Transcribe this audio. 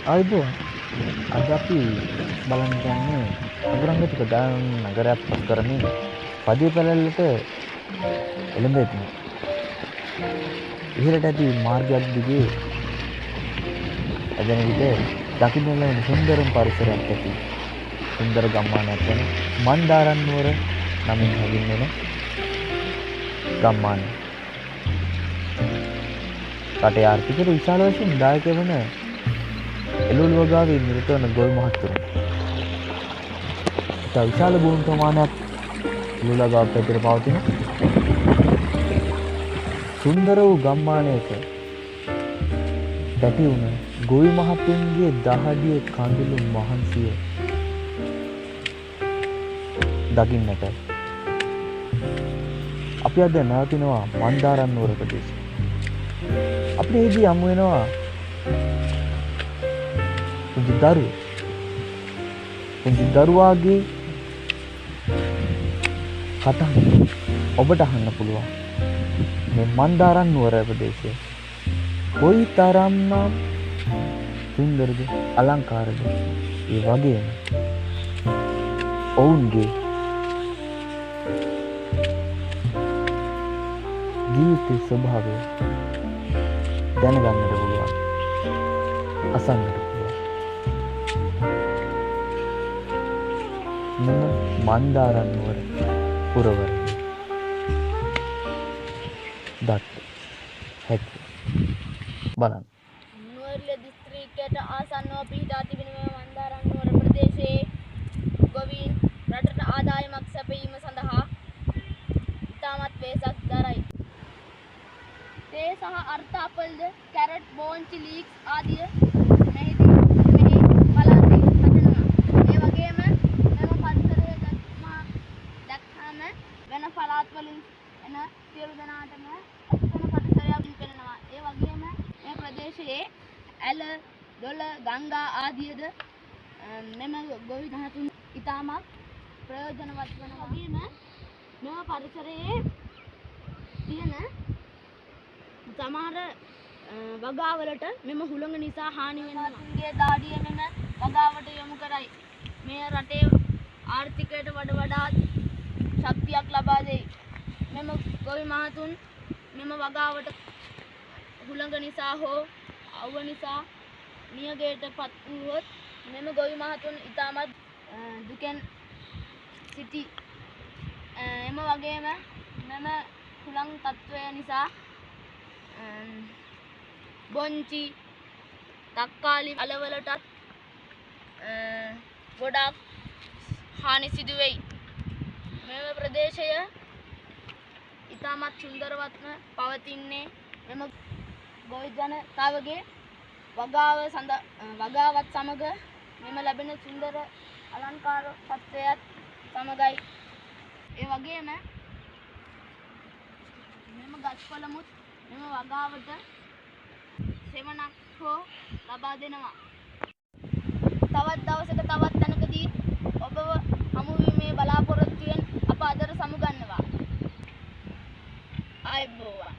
ආයුබෝවන්. අද අපි බලන්න යන්නේ අගරංගික දාන නගරයක් පස් කරමින් පදිය පැලැල්ලට එළඹෙමු. ඉහළට ඇති මාර්ගයක් දිගේ ඇදෙන විට දකින්න ලැබෙන සුන්දරම පරිසරයක් ඇති සුන්දර ගම්මානයක් වන මන්දාරම් නුවර නමින් හැඳින්වෙන ගම්මානය. රටේ ආර්ථිකයට විශාල වශයෙන් දායක වන එළවලු වගාවේ නිරත වන ගොවි මහත්තුරුන්. ඉතා විශාල භූමි ප්‍රමාණයක් එළවලු වගාව පැතිර පවතින සුන්දර වූ ගම්මානයක පැටි වුණ ගොවි මහත්තුන්ගේ දහඩිය කඳුළු මහන්සිය දකින්නට අපි අද නැවතිනවා මන්දාරම් නුවර ප්‍රදේශයේ. අපිට එහිදී හමු වෙනවා පුංචි දරුවාගේ කතාව ඔබට අහන්න පුළුවන්. මේ මන්දාරම් නුවර ප්‍රදේශය කොයි තරම්නම් සුන්දරද අලංකාරද, ඒ වගේම ඔවුන්ගේ ජීවිතයේ ස්වභාවය දැනගන්නට පුළුවන්, අසන්නට පුළුවන්. මෙම මන්දාරම් නුවර පුරවරය දත් හැකි බලන්න. නුවරඑළිය දිස්ත්‍රික්කයට ආසන්නව පිහිටා තිබෙන මේ මන්දාරම් නුවර ප්‍රදේශයේ ගොවීන් රටට ආදායමක් සැපයීම සඳහා ඉතාමත් වෙහෙසක් දරයි. තේ සහ අර්ථ අපල්ද, කැරට්, බෝංචි, ලීක්ස් ආදිය මෙහි පළාතේ හදනවා. ඒ වගේම මෙම පරිසරය දැක්කම වෙන පළාත් වලින් එන සියලු දෙනාටම අත්දැකෙන පරිසරයක් පෙනෙනවා. ඒ වගේම මේ ප්‍රදේශයේ ඇල, දොළ, ගංගා ආදියද මෙම ගොවි මහතුන් ඉතාමත් ප්‍රයෝජනවත් වෙනවා. වගේම මෙම පරිසරයේ තියෙන සමහර වගාවලට මෙම හුළඟ නිසා හානි වෙනවා. මහතුන්ගේ දාඩිය මෙම වගාවට යොමු කරයි. මේ රටේ ආර්ථිකයට වඩා ශක්තියක් ලබා දෙයි. මෙම ගොවි මහතුන් මෙම වගාවට හුළඟ නිසා හෝ අවුව නිසා නියගයට පත් වුවහොත් මෙම ගොවි මහතුන් ඉතාමත් දුකෙන් සිටි. එම වගේම මෙම හුළං තත්ත්වය නිසා බොංචි, තක්කාලි අලවලටත් ගොඩාක් හානි සිදු වෙයි. මෙම ප්‍රදේශය ඉතාමත් සුන්දරවත්ව පවතින්නේ මෙම ගොවි ජනතාවගේ වගාවත් සමග මෙම ලැබෙන සුන්දර අලංකාර තත්ත්වයත් සමගයි. ඒ වගේම මෙම ගස්කොළමුත් මෙම වගාවට සෙවණක් හෝ ලබා දෙනවා. තවත් දවසක තවත් තැනකදී ඔබව හමුවීමේ බලාපොරොත්තුවෙන් අප අදට සමුගන්නවා. ආයුබෝවන්.